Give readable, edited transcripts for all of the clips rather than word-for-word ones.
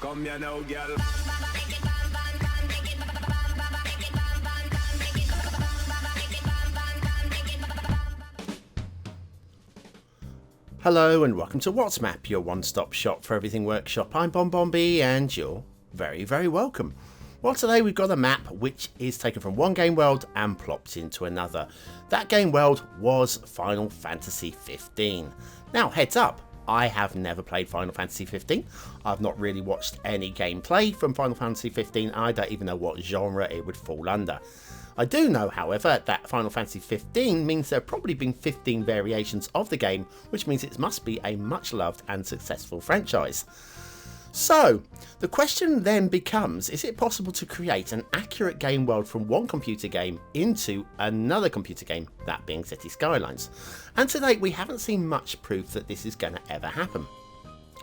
Come here now, girl. Hello and welcome to What's Map, your one-stop shop for everything workshop. I'm BonBonB and you're very, very welcome. Well, today we've got a map which is taken from one game world and plopped into another. That game world was Final Fantasy 15. Now, heads up, I have never played Final Fantasy 15. I've not really watched any gameplay from Final Fantasy 15. I don't even know what genre it would fall under. I do know, however, that Final Fantasy 15 means there have probably been 15 variations of the game, which means it must be a much loved and successful franchise. So, the question then becomes, is it possible to create an accurate game world from one computer game into another computer game, that being Cities Skylines? And to date, we haven't seen much proof that this is going to ever happen.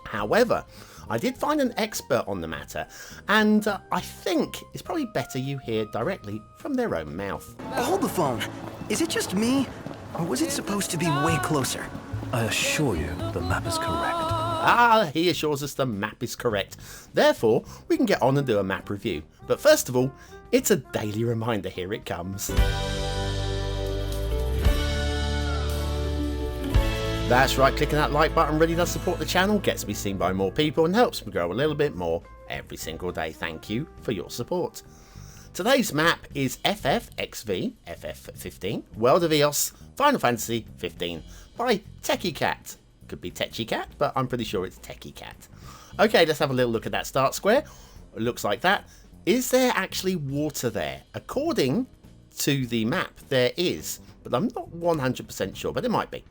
However, I did find an expert on the matter, and I think it's probably better you hear directly from their own mouth. Hold the phone. Is it just me, or was it supposed to be way closer? I assure you, the map is correct. He assures us the map is correct. Therefore, we can get on and do a map review. But first of all, it's a daily reminder. Here it comes. That's right, clicking that like button really does support the channel, gets me seen by more people and helps me grow a little bit more every single day. Thank you for your support. Today's map is FFXV, FF15, World of Eos, Final Fantasy 15 by Techie Cat. Could be Techie Cat, but I'm pretty sure it's Techie Cat. Okay, let's have a little look at that start square. It looks like that. Is there actually water there? According to the map, there is, but I'm not 100% sure, but it might be.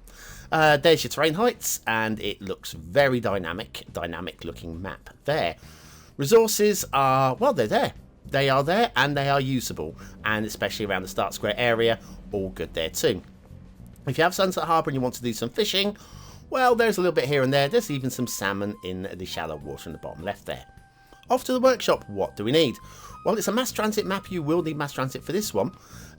There's your terrain heights, and it looks very dynamic looking map there. Resources are, well, they're there. They are there, and they are usable, and especially around the start square area, all good there too. If you have Sunset Harbour and you want to do some fishing, well, there's a little bit here and there. There's even some salmon in the shallow water in the bottom left there. Off to the workshop. What do we need? Well, it's a mass transit map. You will need mass transit for this one.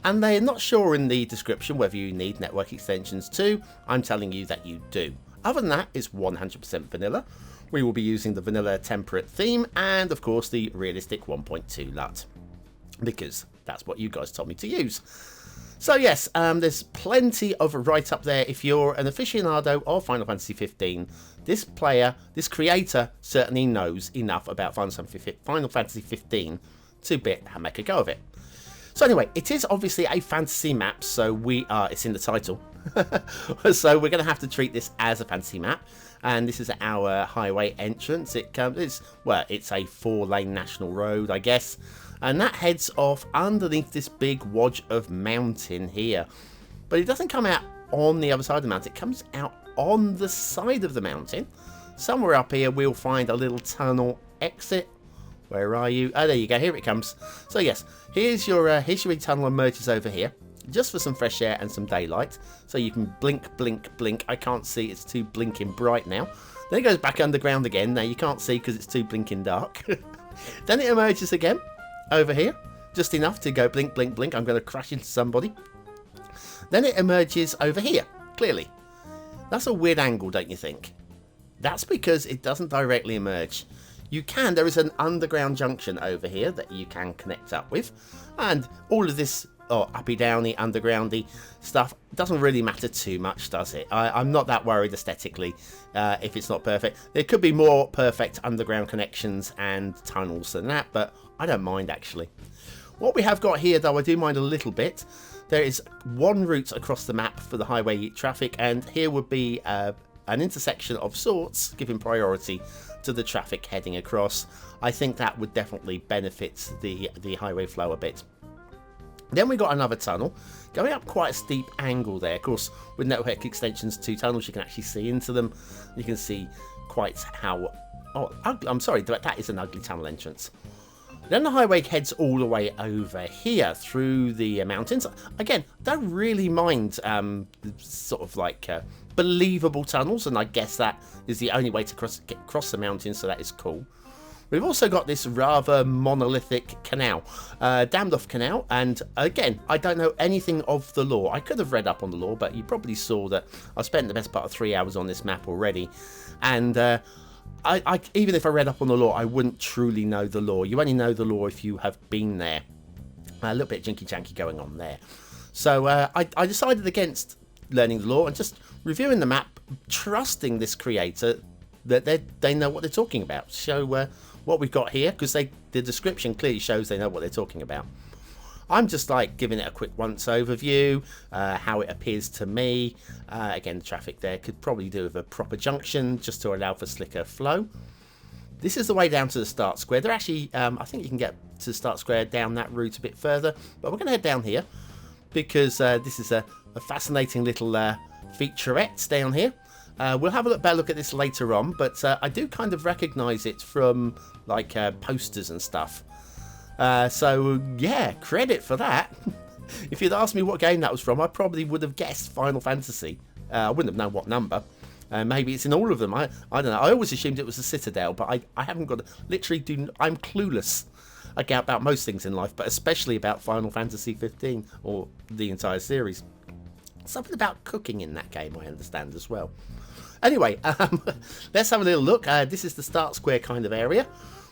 And they're not sure in the description whether you need network extensions too. I'm telling you that you do. Other than that, it's 100% vanilla. We will be using the vanilla temperate theme and, of course, the realistic 1.2 LUT. Because that's what you guys told me to use. So yes, there's plenty of write-up there. If you're an aficionado of Final Fantasy 15, this creator certainly knows enough about Final Fantasy 15 to make a go of it. So anyway, it is obviously a fantasy map, so it's in the title. So we're going to have to treat this as a fantasy map. And this is our highway entrance. It's a 4-lane national road, I guess. And that heads off underneath this big wodge of mountain here. But it doesn't come out on the other side of the mountain. It comes out on the side of the mountain. Somewhere up here we'll find a little tunnel exit. Where are you? Oh, there you go. Here it comes. So yes, here's your big tunnel emerges over here. Just for some fresh air and some daylight. So you can blink, blink, blink. I can't see. It's too blinking bright now. Then it goes back underground again. Now you can't see because it's too blinking dark. Then it emerges again. Over here, just enough to go blink, blink, blink. I'm going to crash into somebody. Then it emerges over here, clearly. That's a weird angle, don't you think? That's because it doesn't directly emerge. There is an underground junction over here that you can connect up with. And all of this uppy downy, undergroundy stuff doesn't really matter too much, does it? I'm not that worried aesthetically if it's not perfect. There could be more perfect underground connections and tunnels than that, but I don't mind actually. What we have got here, though, I do mind a little bit. There is one route across the map for the highway traffic, and here would be an intersection of sorts, giving priority to the traffic heading across. I think that would definitely benefit the highway flow a bit. Then we got another tunnel going up quite a steep angle there. Of course, with network extensions to tunnels, you can actually see into them. You can see quite how... Oh, I'm sorry, that is an ugly tunnel entrance. Then the highway heads all the way over here through the mountains. Again, don't really mind sort of like believable tunnels, and I guess that is the only way to cross the mountains, so that is cool. We've also got this rather monolithic canal, dammed off canal, and again, I don't know anything of the lore. I could have read up on the lore, but you probably saw that I've spent the best part of 3 hours on this map already, and even if I read up on the lore, I wouldn't truly know the lore. You only know the lore if you have been there. A little bit jinky-janky going on there. So I decided against learning the lore and just reviewing the map, trusting this creator that they know what they're talking about. So what we've got here, because the description clearly shows they know what they're talking about. I'm just like giving it a quick once overview, how it appears to me. Again, the traffic there could probably do with a proper junction just to allow for slicker flow. This is the way down to the start square. They're actually, I think you can get to the start square down that route a bit further, but we're going to head down here because this is a fascinating little featurette down here. We'll have a better look at this later on, but I do kind of recognise it from like posters and stuff. So yeah, credit for that. If you'd asked me what game that was from, I probably would have guessed Final Fantasy. I wouldn't have known what number. Maybe it's in all of them. I don't know. I always assumed it was a Citadel, but I haven't got. I'm clueless about most things in life, but especially about Final Fantasy 15 or the entire series. Something about cooking in that game, I understand as well. Anyway, let's have a little look. This is the start square kind of area,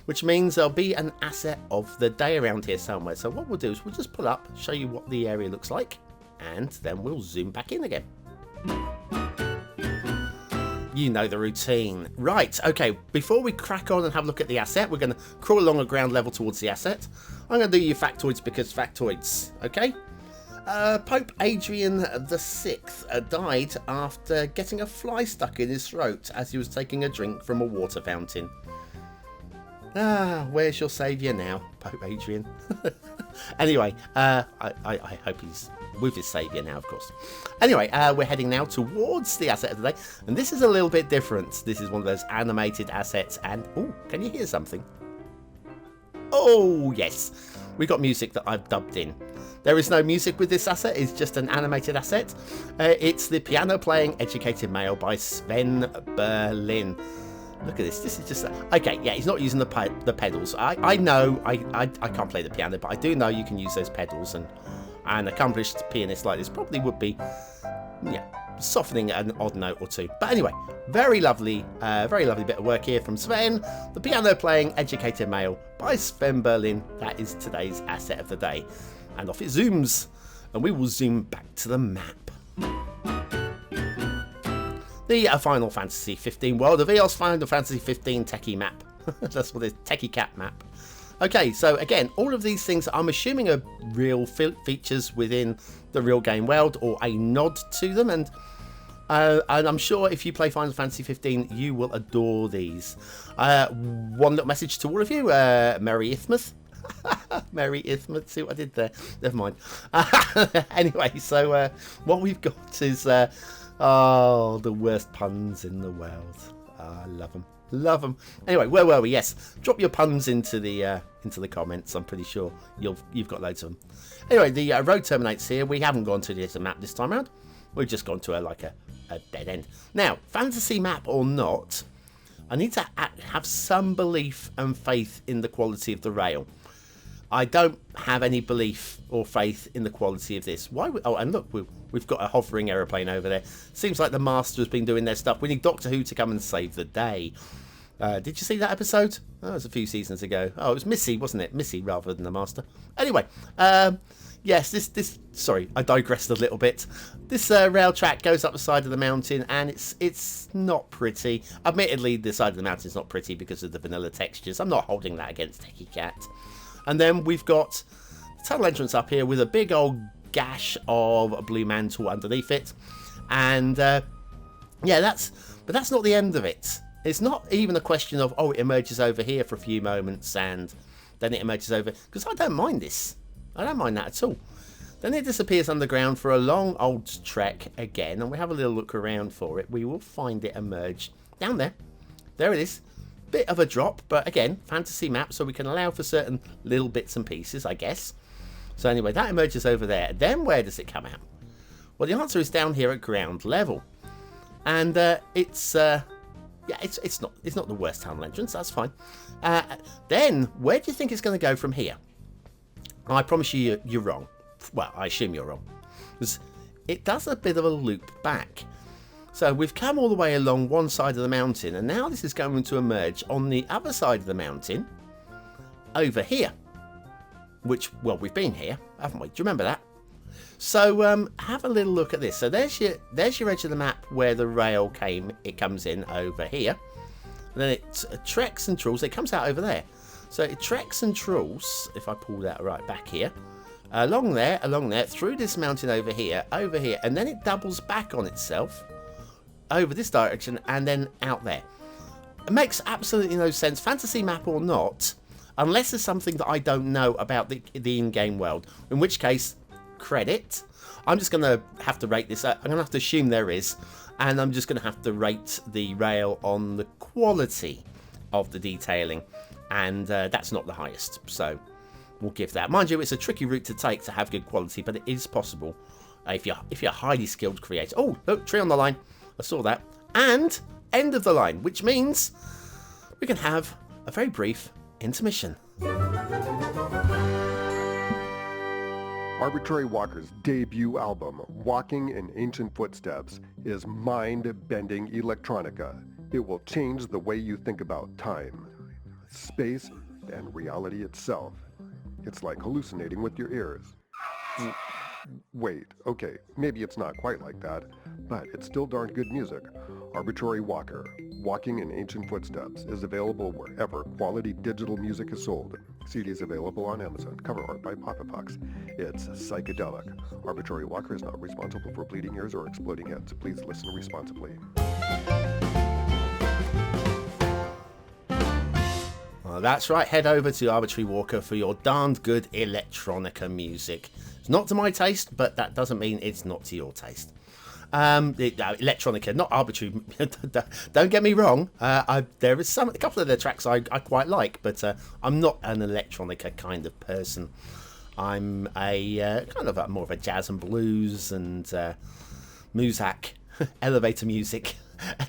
which means there'll be an asset of the day around here somewhere. So what we'll do is we'll just pull up, show you what the area looks like, and then we'll zoom back in again. You know the routine. Right, okay, before we crack on and have a look at the asset, we're going to crawl along a ground level towards the asset. I'm going to do your factoids because factoids, okay? Pope Adrian VI died after getting a fly stuck in his throat as he was taking a drink from a water fountain. Where's your saviour now, Pope Adrian? Anyway, I hope he's with his saviour now, of course. Anyway, we're heading now towards the asset of the day, and this is a little bit different. This is one of those animated assets, and oh, can you hear something? Oh yes, we got music that I've dubbed in. There is no music with this asset, it's just an animated asset. It's the piano playing educated male by SvenBerlin. Look at this. This is just okay. Yeah, he's not using the pedals. I know I can't play the piano, but I do know you can use those pedals, and an accomplished pianist like this probably would be, yeah, softening an odd note or two. But anyway, very lovely bit of work here from Sven. The piano playing educated male by SvenBerlin. That is today's asset of the day, and off it zooms, and we will zoom back to the map. The Final Fantasy 15 world of EOS Final Fantasy 15 techie map. That's what it is, techie cat map. Okay, so again, all of these things I'm assuming are real features within the real game world, or a nod to them, and I'm sure if you play Final Fantasy 15, you will adore these. One little message to all of you, Merry Isthmus. Merry Isthmus, see what I did there? Never mind. Anyway, so what we've got is... oh, the worst puns in the world. I love them. Love them. Anyway, where were we? Yes, drop your puns into the comments. I'm pretty sure you've got loads of them. Anyway, the road terminates here. We haven't gone to the map this time around. We've just gone to a dead end. Now, fantasy map or not, I need to have some belief and faith in the quality of the rail. I don't have any belief or faith in the quality of this. Why? Oh, and look, we've got a hovering aeroplane over there. Seems like the Master has been doing their stuff. We need Doctor Who to come and save the day. Did you see that episode? Oh, it was a few seasons ago. Oh, it was Missy, wasn't it? Missy rather than the Master. Anyway, yes, this. Sorry, I digressed a little bit. This rail track goes up the side of the mountain, and it's not pretty. Admittedly, the side of the mountain is not pretty because of the vanilla textures. I'm not holding that against Techie Cat. And then we've got the tunnel entrance up here with a big old gash of blue mantle underneath it. And yeah, that's not the end of it. It's not even a question of, oh, it emerges over here for a few moments and then it emerges over, because I don't mind this. I don't mind that at all. Then it disappears underground for a long old trek again, and we have a little look around for it. We will find it emerge down there. There it is. Bit of a drop, but again, fantasy map, so we can allow for certain little bits and pieces, I guess. So anyway, that emerges over there. Then where does it come out? Well, the answer is down here at ground level, and it's not the worst tunnel entrance. That's fine. Then where do you think it's going to go from here? I promise you, you're wrong. Well, I assume you're wrong, because it does a bit of a loop back. So we've come all the way along one side of the mountain, and now this is going to emerge on the other side of the mountain over here. Which, well, we've been here, haven't we? Do you remember that? So have a little look at this. So there's your edge of the map where the rail came. It comes in over here. And then it treks and trawls. It comes out over there. So it treks and trawls, if I pull that right back here, along there, through this mountain over here, and then it doubles back on itself over this direction and then out there. It makes absolutely no sense, fantasy map or not, unless there's something that I don't know about the in-game world, in which case, credit. I'm just going to have to rate this. I'm going to have to assume there is, and I'm just going to have to rate the rail on the quality of the detailing, and that's not the highest, so we'll give that. Mind you, it's a tricky route to take to have good quality, but it is possible if you're a highly skilled creator. Oh, look, tree on the line. I saw that. And end of the line, which means we can have a very brief intermission. Arbitrary Walker's debut album, Walking in Ancient Footsteps, is mind-bending electronica. It will change the way you think about time, space, and reality itself. It's like hallucinating with your ears. Wait, okay, maybe it's not quite like that, but it's still darn good music. Arbitrary Walker, Walking in Ancient Footsteps, is available wherever quality digital music is sold. CDs available on Amazon. Cover art by Papa-Fox. It's psychedelic. Arbitrary Walker is not responsible for bleeding ears or exploding heads. Please listen responsibly. Well, that's right, head over to Arbitrary Walker for your darned good electronica music. It's not to my taste, but that doesn't mean it's not to your taste. Electronica, not arbitrary. Don't get me wrong. There is a couple of their tracks I quite like, but I'm not an electronica kind of person. I'm a kind of more of a jazz and blues and Muzak elevator music.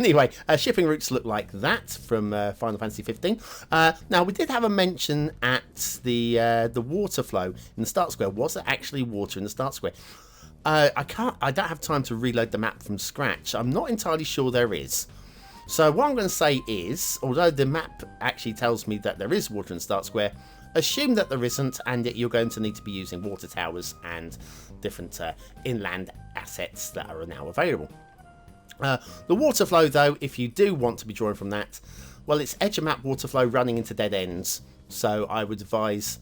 Anyway, shipping routes look like that from Final Fantasy 15. Now we did have a mention at the water flow in the start square. Was there actually water in the start square? I don't have time to reload the map from scratch. I'm not entirely sure there is. So what I'm going to say is, although the map actually tells me that there is water in the start square, assume that there isn't, and that you're going to need to be using water towers and different inland assets that are now available. The water flow, though, if you do want to be drawing from that, well, it's edge of map water flow running into dead ends. So I would advise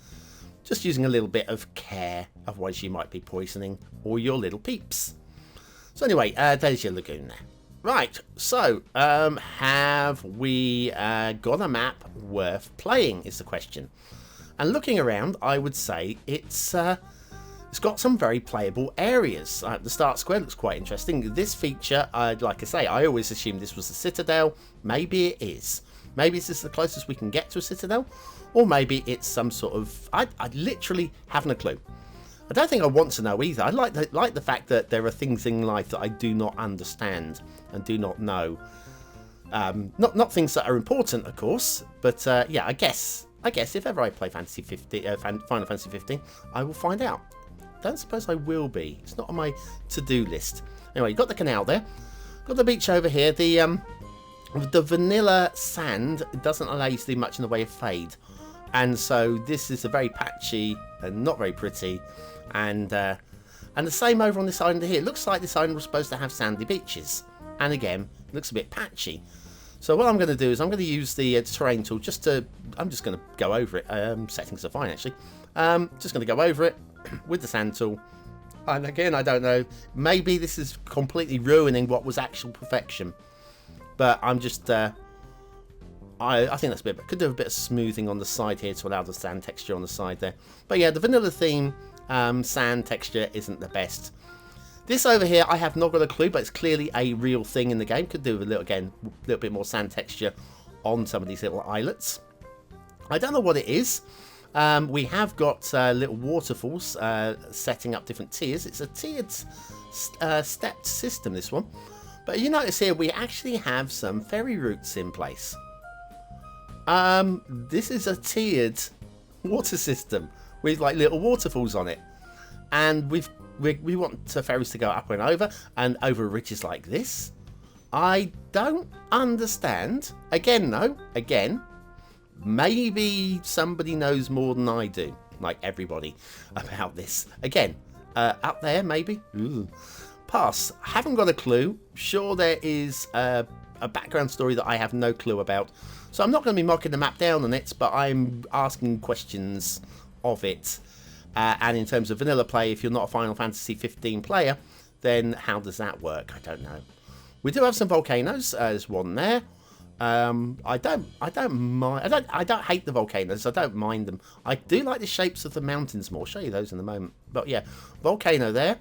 just using a little bit of care, otherwise you might be poisoning all your little peeps. So anyway, there's your lagoon there. Right, so have we got a map worth playing is the question. And looking around, I would say it's got some very playable areas. The start square looks quite interesting. This feature, like I say, I always assumed this was a citadel. Maybe it is. Maybe this is the closest we can get to a citadel. Or maybe it's some sort of... I literally haven't a clue. I don't think I want to know either. I like the fact that there are things in life that I do not understand and do not know. Not things that are important, of course. But yeah, I guess if ever I play Final Fantasy 15, I will find out. Don't suppose I will be. It's not on my to-do list. Anyway, you've got the canal there. Got the beach over here. The vanilla sand doesn't allow you to do much in the way of fade. And so this is a very patchy and not very pretty. And the same over on this island here. It looks like this island was supposed to have sandy beaches. And again, it looks a bit patchy. So what I'm going to do is I'm going to use the terrain tool just to... I'm just going to go over it. Settings are fine, actually. Just going to go over it with the sand tool. And again, I don't know. Maybe this is completely ruining what was actual perfection. But I'm just... I think that's a bit... Could do a bit of smoothing on the side here to allow the sand texture on the side there. But yeah, the vanilla theme sand texture isn't the best. This over here, I have not got a clue, but it's clearly a real thing in the game. Could do with a little bit more sand texture on some of these little islets. I don't know what it is. We have got little waterfalls setting up different tiers. It's a tiered stepped system, this one. But you notice here we actually have some ferry routes in place. This is a tiered water system with like little waterfalls on it. And we want ferries to go up and over ridges like this. I don't understand. Again, though, maybe somebody knows more than I do, like everybody, about this. Again, up there, maybe? Ooh. Pass. Haven't got a clue. Sure, there is a background story that I have no clue about. So I'm not going to be marking the map down on it, but I'm asking questions of it. And in terms of vanilla play, if you're not a Final Fantasy 15 player, then how does that work? I don't know. We do have some volcanoes. There's one there. I don't mind. I don't hate the volcanoes. I don't mind them. I do like the shapes of the mountains more. I'll show you those in a moment. But yeah, volcano there,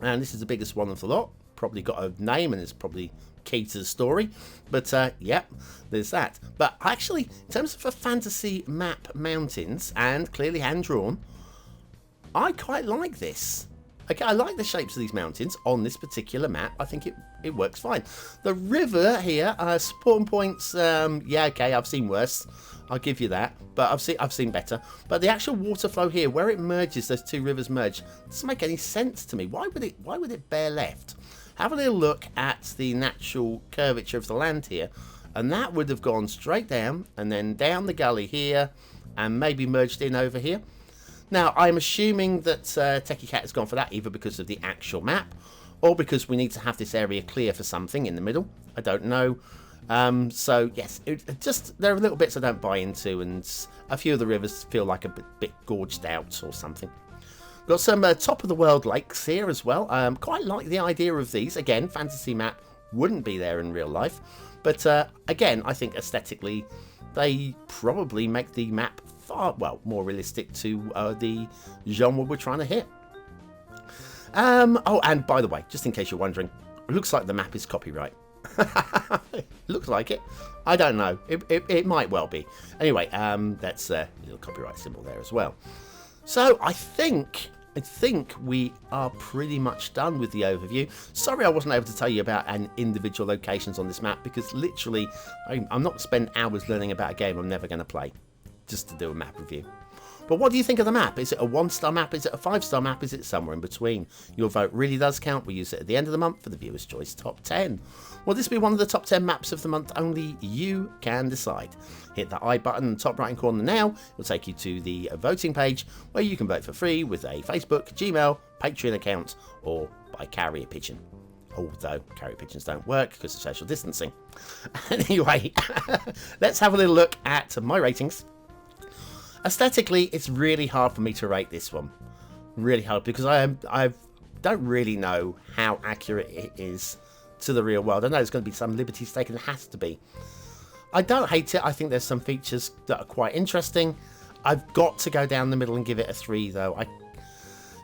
and this is the biggest one of the lot. Probably got a name, and it's probably key to the story. But yeah, there's that. But actually, in terms of a fantasy map, mountains, and clearly hand drawn, I quite like this. Okay, I like the shapes of these mountains on this particular map. I think it works fine. The river here, spawn points, yeah, okay, I've seen worse. I'll give you that, but I've seen better. But the actual water flow here, where it merges, those two rivers merge, doesn't make any sense to me. Why would it bear left? Have a little look at the natural curvature of the land here, and that would have gone straight down and then down the gully here, and maybe merged in over here. Now, I'm assuming that Techie Cat has gone for that either because of the actual map or because we need to have this area clear for something in the middle. I don't know. So, yes, there are little bits I don't buy into, and a few of the rivers feel like a bit gorged out or something. Got some top-of-the-world lakes here as well. Quite like the idea of these. Again, fantasy map wouldn't be there in real life. But, again, I think aesthetically, they probably make the map far, well, more realistic to the genre we're trying to hit. Oh, and by the way, just in case you're wondering, it looks like the map is copyright. Looks like it. I don't know. It might well be. Anyway, that's a little copyright symbol there as well. So I think we are pretty much done with the overview. Sorry I wasn't able to tell you about individual locations on this map, because literally I'm not spending hours learning about a game I'm never going to play just to do a map review. But what do you think of the map? Is it a 1-star map? Is it a 5-star map? Is it somewhere in between? Your vote really does count. We use it at the end of the month for the Viewer's Choice Top 10. Will this be one of the top 10 maps of the month? Only you can decide. Hit that I button in the top right hand corner now. It will take you to the voting page where you can vote for free with a Facebook, Gmail, Patreon account, or by carrier pigeon. Although carrier pigeons don't work because of social distancing. Anyway, let's have a little look at my ratings. Aesthetically, it's really hard for me to rate this one. Really hard, because I don't really know how accurate it is to the real world. I know there's going to be some liberties taken. It has to be. I don't hate it. I think there's some features that are quite interesting. I've got to go down the middle and give it a 3, though.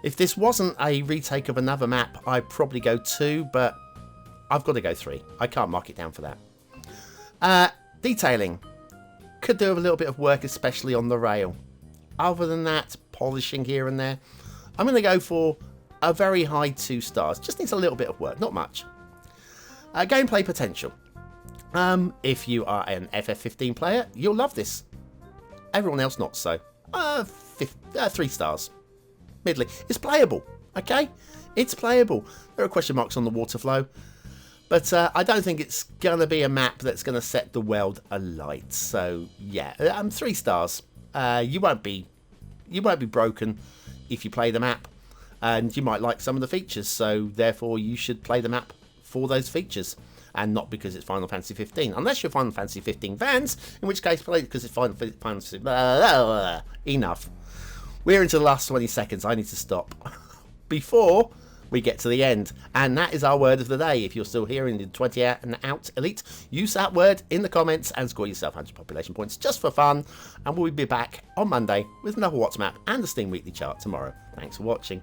If this wasn't a retake of another map, I'd probably go 2, but I've got to go 3. I can't mark it down for that. Detailing. Could do a little bit of work, especially on the rail. Other than that, polishing here and there. I'm going to go for a very high 2 stars. Just needs a little bit of work, not much. Gameplay potential. If you are an FF15 player, you'll love this. Everyone else not so. 3 stars. Middling. It's playable, okay? It's playable. There are question marks on the water flow. But I don't think it's going to be a map that's going to set the world alight. So, yeah, 3 stars. You won't be broken if you play the map. And you might like some of the features. So, therefore, you should play the map for those features. And not because it's Final Fantasy 15. Unless you're Final Fantasy 15 fans. In which case, play it because it's Final Fantasy... Enough. We're into the last 20 seconds. I need to stop. Before we get to the end, and that is our word of the day. If you're still here in the 20 out and out elite, use that word in the comments and score yourself 100 population points just for fun, and we'll be back on Monday with another What's Map and the Steam Weekly chart tomorrow. Thanks for watching.